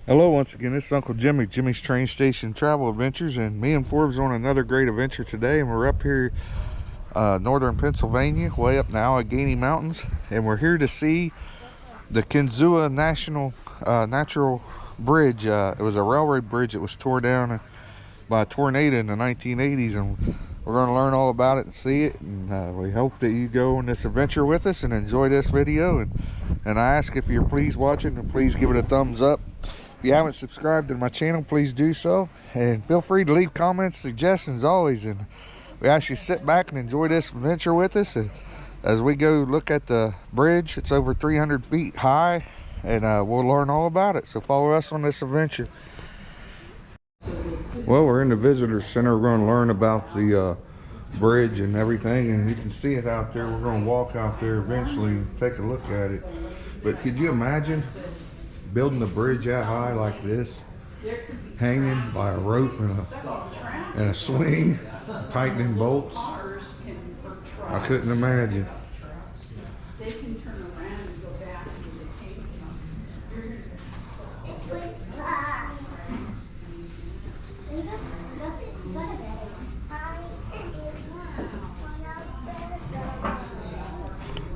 Hello once again, this is Uncle Jimmy, Jimmy's Train Station Travel Adventures, and me and Forbes on another great adventure today. And we're up here northern Pennsylvania, way up in the Allegheny Mountains, and we're here to see the Kinzua Natural Bridge. It was a railroad bridge that was torn down by a tornado in the 1980s, and we're going to learn all about it and see it. And we hope that you go on this adventure with us and enjoy this video. And I ask if you're please watching, and please give it a thumbs up. If you haven't subscribed to my channel, please do so, and feel free to leave comments, suggestions always. And we ask you to sit back and enjoy this adventure with us as we go look at the bridge. It's over 300 feet high, and we'll learn all about it. So follow us on this adventure. Well, we're in the visitor center. We're going to learn about the bridge and everything, and you can see it out there. We're going to walk out there eventually and take a look at it. But could you imagine building a bridge that high like this, hanging by a rope and a swing, tightening bolts? I couldn't imagine. They can turn around and go back to where they came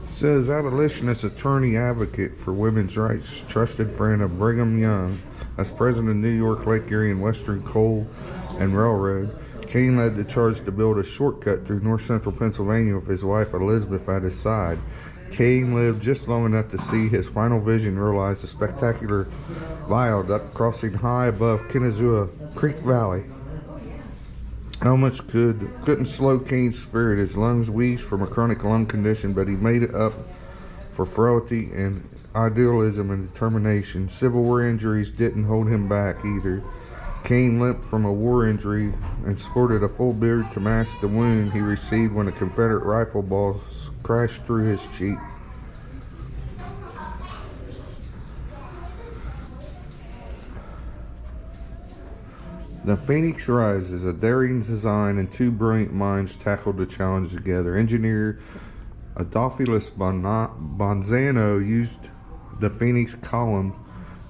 Says abolitionist attorney advocate for women's rights, trusted friend of Brigham Young. As president of New York, Lake Erie, and Western Coal and Railroad, Kane led the charge to build a shortcut through north central Pennsylvania with his wife Elizabeth at his side. Kane lived just long enough to see his final vision realized, a spectacular viaduct crossing high above Kinzua Creek Valley. How much couldn't slow Kane's spirit. His lungs wheezed from a chronic lung condition, but he made it up for frailty and idealism and determination. Civil War injuries didn't hold him back either. Kane limped from a war injury and sported a full beard to mask the wound he received when a Confederate rifle ball crashed through his cheek. The Phoenix rises. A daring design and two brilliant minds tackled the challenge together. Engineer Adolphus Bonzano used the Phoenix column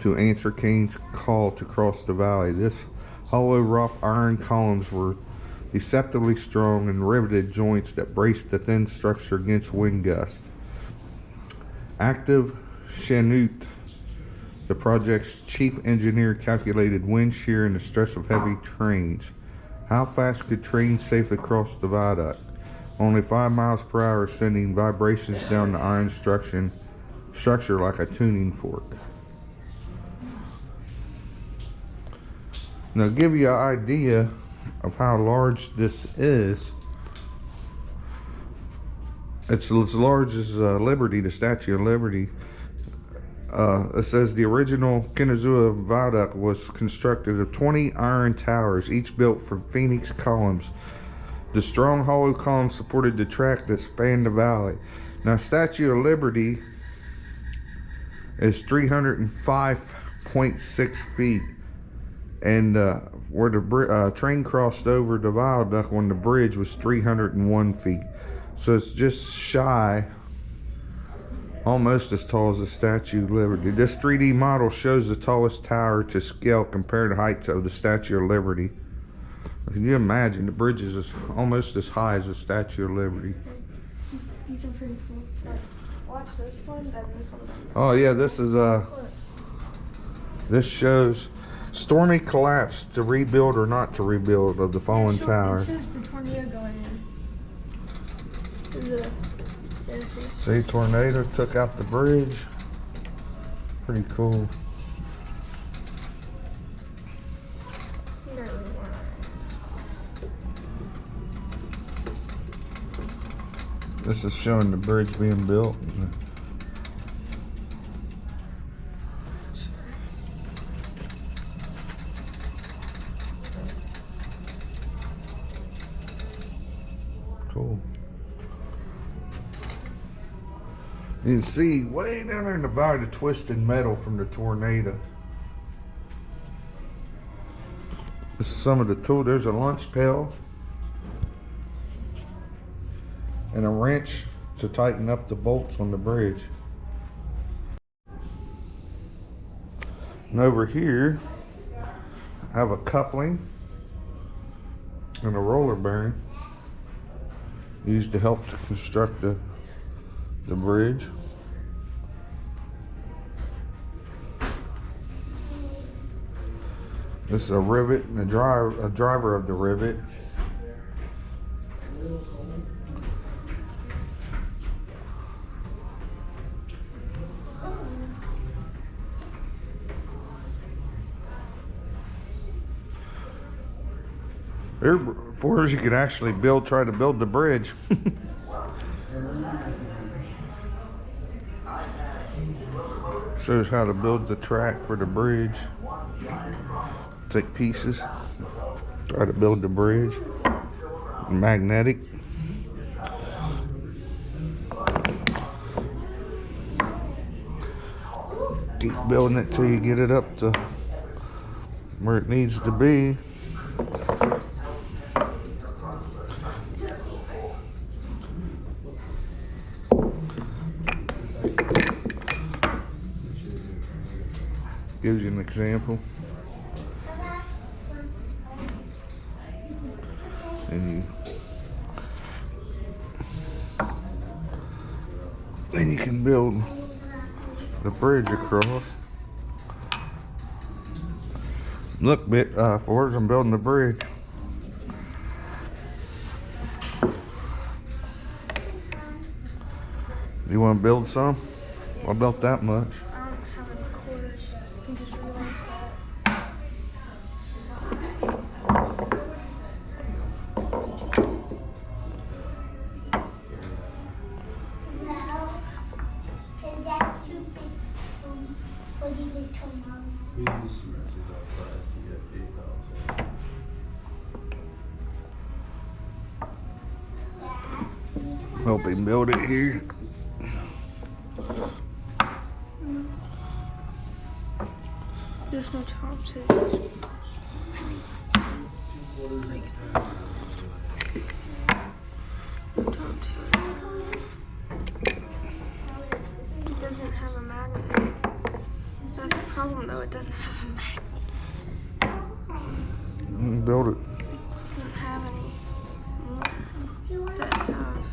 to answer Kane's call to cross the valley. This hollow, rough iron columns were deceptively strong and riveted joints that braced the thin structure against wind gusts. Active Chanute, the project's chief engineer, calculated wind shear and the stress of heavy trains. How fast could trains safely cross the viaduct? Only 5 miles per hour, sending vibrations down the iron structure like a tuning fork. Now, to give you an idea of how large this is, it's as large as Liberty, the Statue of Liberty. It says the original Kinzua Viaduct was constructed of 20 iron towers, each built from Phoenix columns. The strong hollow columns supported the track that spanned the valley. Now, Statue of Liberty is 305.6 feet, and where the train crossed over the viaduct on the bridge was 301 feet. So it's just shy, almost as tall as the Statue of Liberty. This 3D model shows the tallest tower to scale compared to height of the Statue of Liberty. Can you imagine? The bridge is almost as high as the Statue of Liberty. These are pretty cool. Watch this one, then this one. Oh yeah, this is this shows stormy collapse, to rebuild or not to rebuild, of the fallen tower. It shows the tornado going in. See, tornado took out the bridge. Pretty cool. This is showing the bridge being built. Cool. You can see way down there in the valley the twisted metal from the tornado. This is some of the tool. There's a lunch pail and a wrench to tighten up the bolts on the bridge. And over here, I have a coupling and a roller bearing used to help to construct the bridge. This is a rivet and a driver of the rivet. There, before you could actually try to build the bridge. Shows how to build the track for the bridge. Take pieces, try to build the bridge. Magnetic. Keep building it till you get it up to where it needs to be. Gives you an example. And then you can build the bridge across. Look, Forrest, I'm building the bridge. You want to build some? I built that much. I don't have any quarters. I just realized that. We use some wrenches that size to get 8,000. Help him build it here. There's no top to this. Top to it. It doesn't have a magnet. That's the problem though, it doesn't have a magnet. Build it. It doesn't have any that have.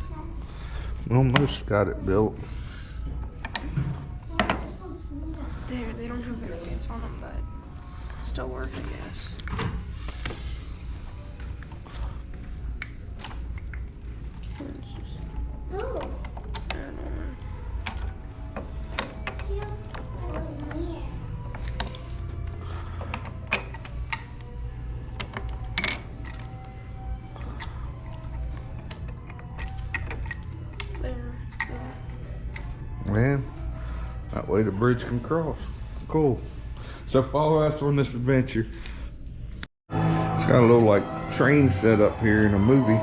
Almost got it built. There, they don't have magnets on them, but still work, I guess. I don't know. Man, that way the bridge can cross. Cool. So follow us on this adventure. It's got a little like train set up here in a movie.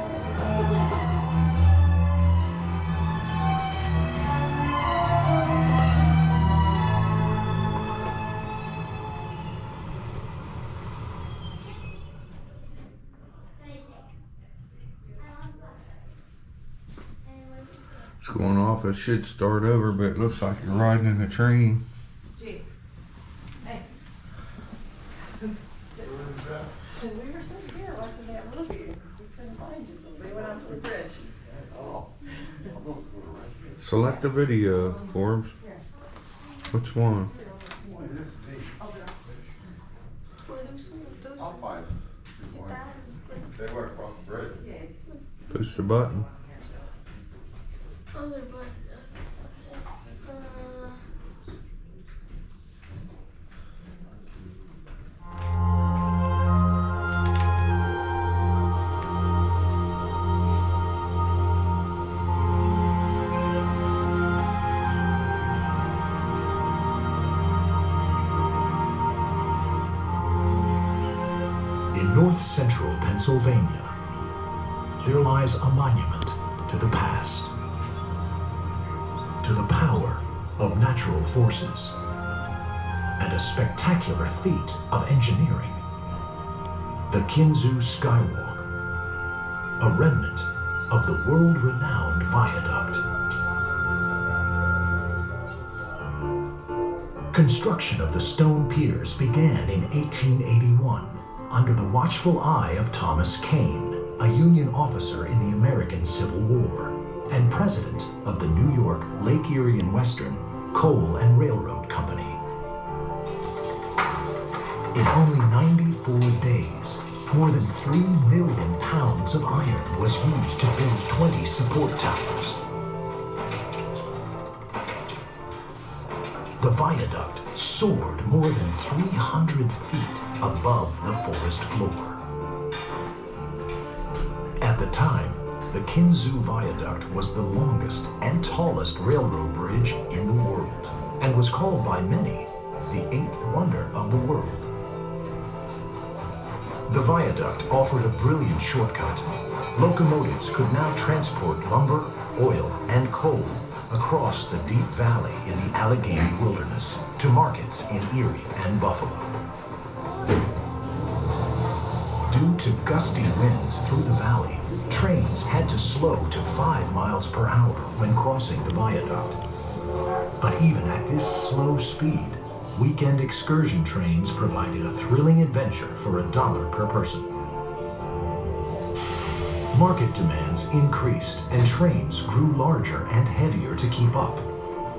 It's going off. It should start over, but it looks like you're riding in a train. Gee. Hey. We were sitting here watching that movie. We couldn't find you, so we went out to the bridge. Select the video, Forbes. Which one? I'll find They work across the bridge. Push the button. Other button. in north-central Pennsylvania, there lies a monument to the past, to the power of natural forces, and a spectacular feat of engineering, the Kinzua Skywalk, a remnant of the world-renowned viaduct. Construction of the stone piers began in 1881 under the watchful eye of Thomas Kane, a Union officer in the American Civil War and president of the New York, Lake Erie and Western Coal and Railroad Company. In only 94 days, more than 3 million pounds of iron was used to build 20 support towers. The viaduct soared more than 300 feet above the forest floor. At the time, the Kinzua Viaduct was the longest and tallest railroad bridge in the world and was called by many the 8th wonder of the world. The viaduct offered a brilliant shortcut. Locomotives could now transport lumber, oil, and coal across the deep valley in the Allegheny Wilderness to markets in Erie and Buffalo. Due to gusty winds through the valley, trains had to slow to 5 miles per hour when crossing the viaduct. But even at this slow speed, weekend excursion trains provided a thrilling adventure for $1 per person. Market demands increased and trains grew larger and heavier to keep up.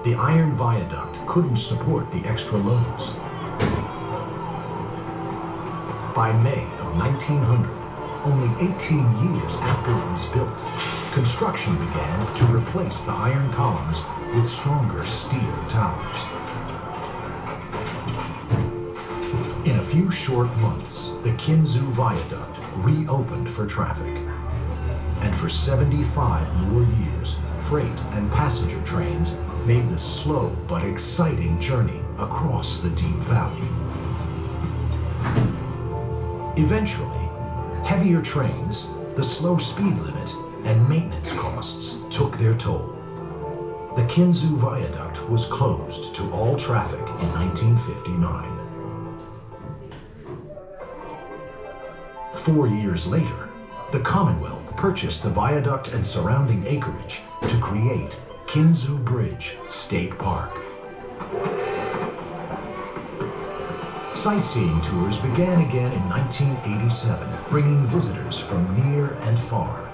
The iron viaduct couldn't support the extra loads. By May of 1900, only 18 years after it was built, construction began to replace the iron columns with stronger steel towers. In a few short months, the Kinzua Viaduct reopened for traffic. And for 75 more years, freight and passenger trains made the slow but exciting journey across the deep valley. Eventually, heavier trains, the slow speed limit, and maintenance costs took their toll. The Kinzua Viaduct was closed to all traffic in 1959. 4 years later, the Commonwealth purchased the viaduct and surrounding acreage to create Kinzua Bridge State Park. Sightseeing tours began again in 1987, bringing visitors from near and far.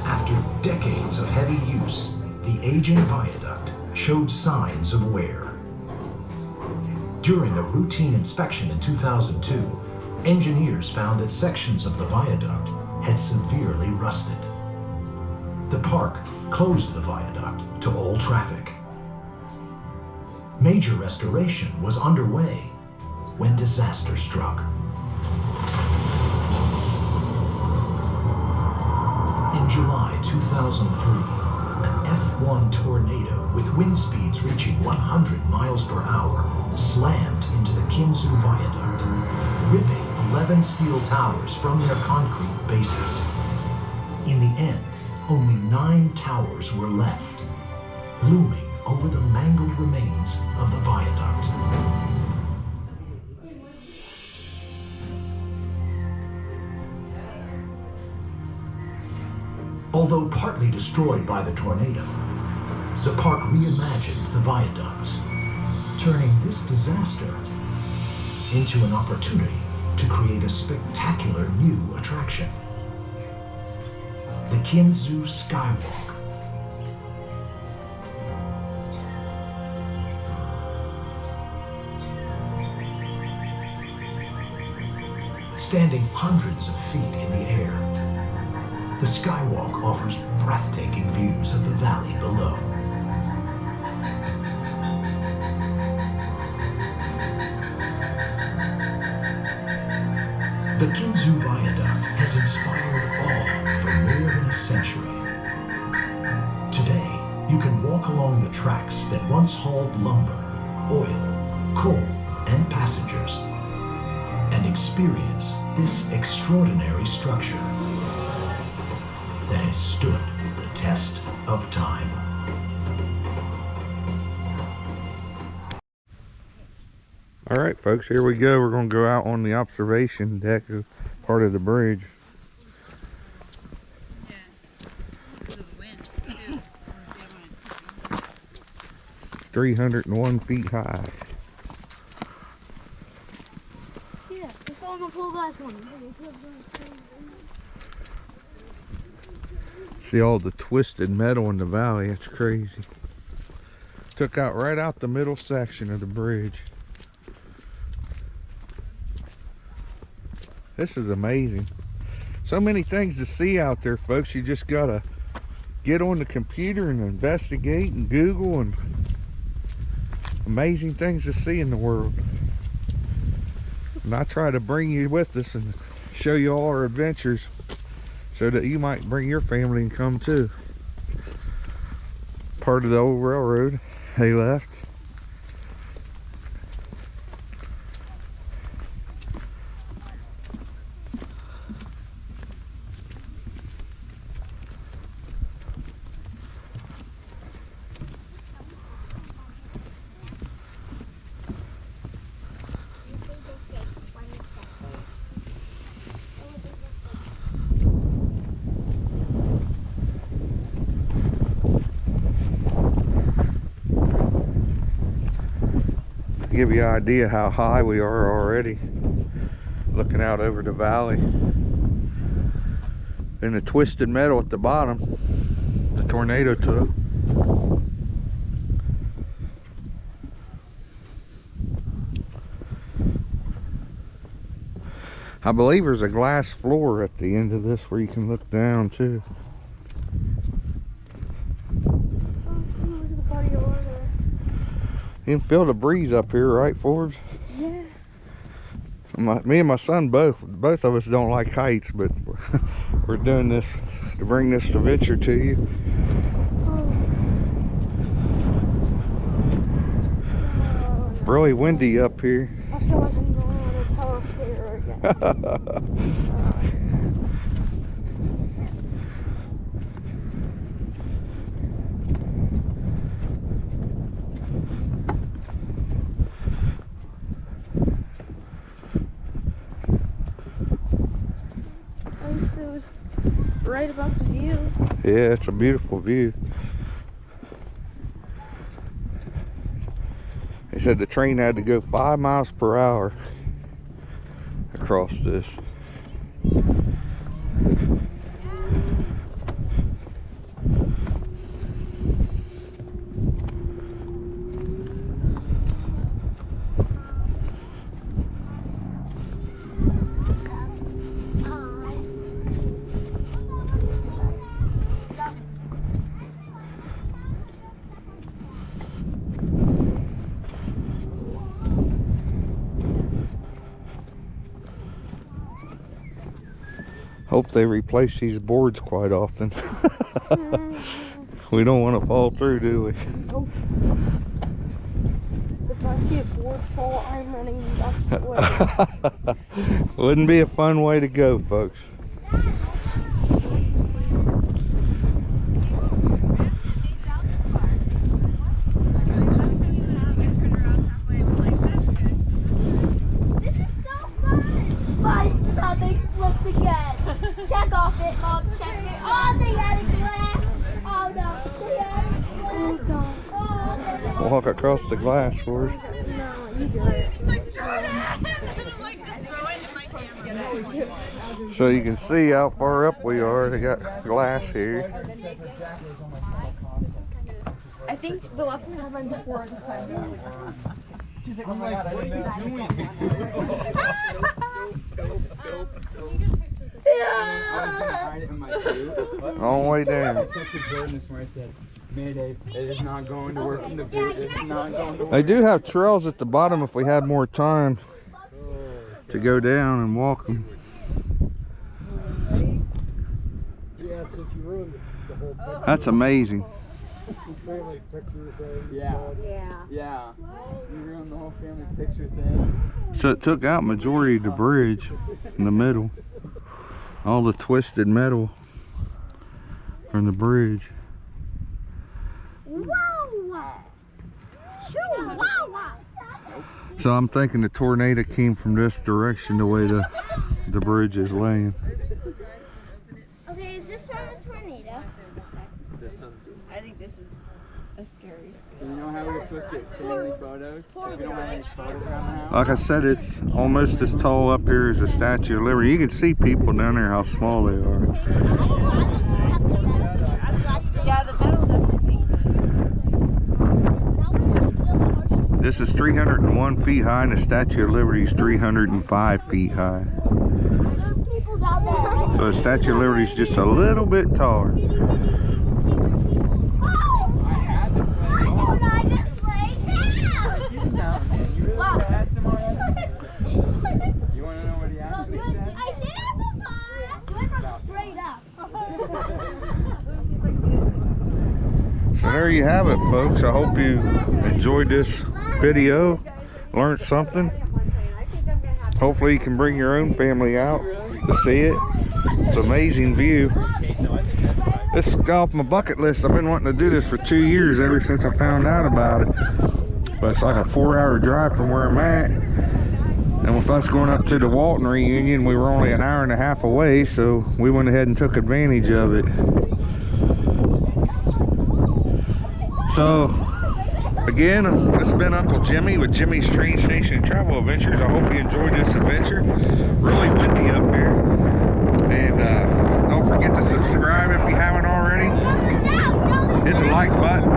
After decades of heavy use, the aging viaduct showed signs of wear. During a routine inspection in 2002, engineers found that sections of the viaduct had severely rusted. The park closed the viaduct to all traffic. Major restoration was underway when disaster struck. In July 2003, an F1 tornado with wind speeds reaching 100 miles per hour slammed into the Kinzua Viaduct, ripping 11 steel towers from their concrete bases. In the end, only 9 towers were left, looming over the mangled remains of the viaduct. Although partly destroyed by the tornado, the park reimagined the viaduct, turning this disaster into an opportunity to create a spectacular new attraction. The Kinzua Skywalk. Standing hundreds of feet in the air, the Skywalk offers breathtaking views of the valley below. The Kinzua Viaduct has inspired awe for more than a century. Today, you can walk along the tracks that once hauled lumber, oil, coal and passengers, and experience this extraordinary structure that has stood the test of time. All right, folks, here we go. We're going to go out on the observation deck, part of the bridge. Yeah. Because of the wind, too. 301 feet high. Yeah, it's all the full glass one. See all the twisted metal in the valley. It's crazy. Took out right out the middle section of the bridge. This is amazing. So many things to see out there, folks. You just gotta get on the computer and investigate and Google, and amazing things to see in the world. And I try to bring you with us and show you all our adventures so that you might bring your family and come too. Part of the old railroad they left. Give you an idea how high we are already, looking out over the valley. And the twisted metal at the bottom, the tornado took. I believe there's a glass floor at the end of this where you can look down too. You can feel the breeze up here, right, Forbes? Yeah. Me and my son both of us don't like heights, but we're doing this to bring this adventure to you. It's really windy up here. I feel like I'm going on a tower flare again. At least it was right above the view. Yeah, it's a beautiful view. They said the train had to go 5 miles per hour across this. Hope they replace these boards quite often. We don't want to fall through, do we? Nope. If I see a board fall, I'm running the opposite way. Wouldn't be a fun way to go, folks. Check off it, Mom. Check it. Oh, they got a glass. Oh, no. They got a glass. Walk across the glass for us. No, he's right. So you can see how far up we are. They got glass here. I think the last time I had mine before this time. She's like, oh my god, what are you doing? Long way down. I texted Jordan this morning. I said, Mayday, it is not going to work in the boot. It's not going to work. They do have trails at the bottom if we had more time to go down and walk them. That's amazing. Yeah. Yeah. You ruined the whole whole family picture thing. So it took out majority of the bridge in the middle. All the twisted metal from the bridge. So I'm thinking the tornado came from this direction, the way the bridge is laying. Okay, is this from a tornado? I think this is a scary. So you know how we're supposed to get family photos? If we don't have any photos around the house? Like I said, it's almost as tall up here as the Statue of Liberty. You can see people down there how small they are. Yeah, the metal definitely makes it. This is 301 feet high and the Statue of Liberty is 305 feet high. So the Statue of Liberty is just a little bit taller. You want to know what he actually said? I did have a thought. Straight up. So there you have it, folks. I hope you enjoyed this video, learned something. Hopefully you can bring your own family out to see it. It's an amazing view. This is off my bucket list. I've been wanting to do this for 2 years, ever since I found out about it. But it's like a 4-hour drive from where I'm at. And with us going up to the Walton reunion, we were only an hour and a half away, so we went ahead and took advantage of it. So, again, this has been Uncle Jimmy with Jimmy's Train Station Travel Adventures. I hope you enjoyed this adventure. Really windy up here. And don't forget to subscribe if you haven't already. Hit the like button.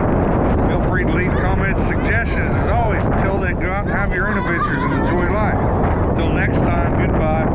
Feel free to leave comments, suggestions. As always, until then, go out and have your own adventures and enjoy life. Until next time, goodbye.